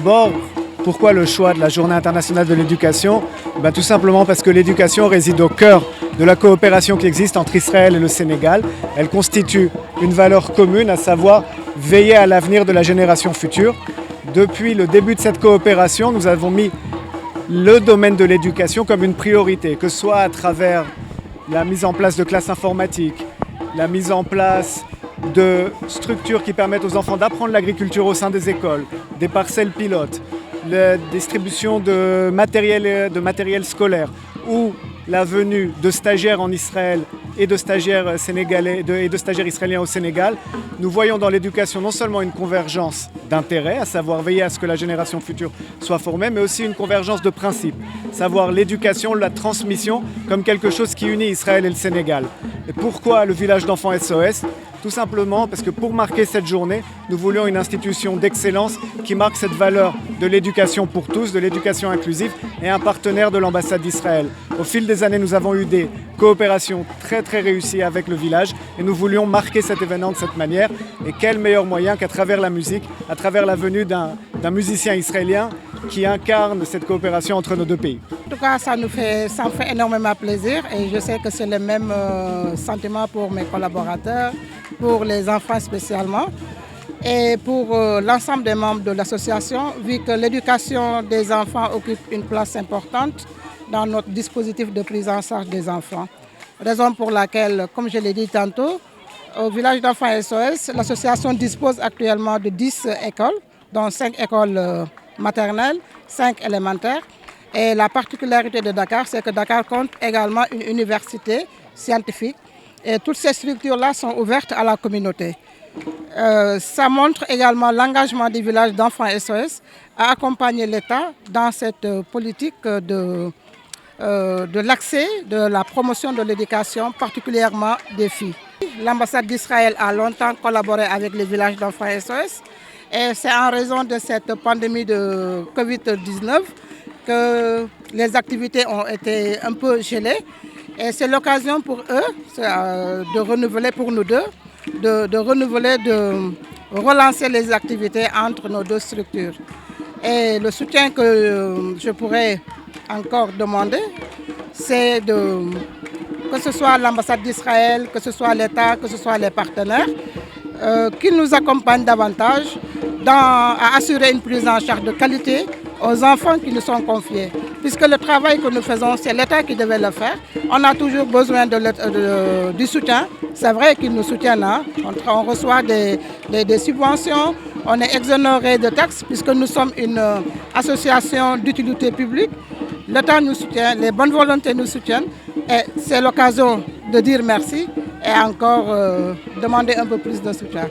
D'abord, pourquoi le choix de la Journée internationale de l'éducation? Tout simplement parce que l'éducation réside au cœur de la coopération qui existe entre Israël et le Sénégal. Elle constitue une valeur commune, à savoir veiller à l'avenir de la génération future. Depuis le début de cette coopération, nous avons mis le domaine de l'éducation comme une priorité, que ce soit à travers la mise en place de classes informatiques, la mise en place de structures qui permettent aux enfants d'apprendre l'agriculture au sein des écoles, des parcelles pilotes, la distribution de matériel scolaire ou la venue de stagiaires en Israël et de stagiaires sénégalais et de stagiaires israéliens au Sénégal. Nous voyons dans l'éducation non seulement une convergence d'intérêts, à savoir veiller à ce que la génération future soit formée, mais aussi une convergence de principes, savoir l'éducation, la transmission comme quelque chose qui unit Israël et le Sénégal. Et pourquoi le village d'enfants SOS? Tout simplement parce que pour marquer cette journée, nous voulions une institution d'excellence qui marque cette valeur de l'éducation pour tous, de l'éducation inclusive et un partenaire de l'ambassade d'Israël. Au fil des années, nous avons eu des coopérations très réussies avec le village et nous voulions marquer cet événement de cette manière. Et quel meilleur moyen qu'à travers la musique, à travers la venue d'un musicien israélien qui incarne cette coopération entre nos deux pays. En tout cas, ça me fait énormément plaisir et je sais que c'est le même sentiment pour mes collaborateurs, pour les enfants spécialement et pour l'ensemble des membres de l'association, vu que l'éducation des enfants occupe une place importante dans notre dispositif de prise en charge des enfants. Raison pour laquelle, comme je l'ai dit tantôt, au village d'enfants SOS, l'association dispose actuellement de 10 écoles, dont 5 écoles maternelles, 5 élémentaires. Et la particularité de Dakar, c'est que Dakar compte également une université scientifique. Et toutes ces structures-là sont ouvertes à la communauté. Ça montre également l'engagement du village d'enfants SOS à accompagner l'État dans cette politique de l'accès, de la promotion de l'éducation, particulièrement des filles. L'ambassade d'Israël a longtemps collaboré avec les villages d'enfants SOS et c'est en raison de cette pandémie de Covid-19 que les activités ont été un peu gelées. Et c'est l'occasion pour eux de renouveler pour nous deux, de relancer les activités entre nos deux structures. Et le soutien que je pourrais encore demander, c'est que ce soit l'ambassade d'Israël, que ce soit l'État, que ce soit les partenaires, qu'ils nous accompagnent davantage à assurer une prise en charge de qualité aux enfants qui nous sont confiés. Puisque le travail que nous faisons, c'est l'État qui devait le faire. On a toujours besoin du soutien. C'est vrai qu'ils nous soutiennent. Hein. On reçoit des subventions, on est exonéré de taxes puisque nous sommes une association d'utilité publique. L'État nous soutient, les bonnes volontés nous soutiennent. Et c'est l'occasion de dire merci et encore demander un peu plus de soutien.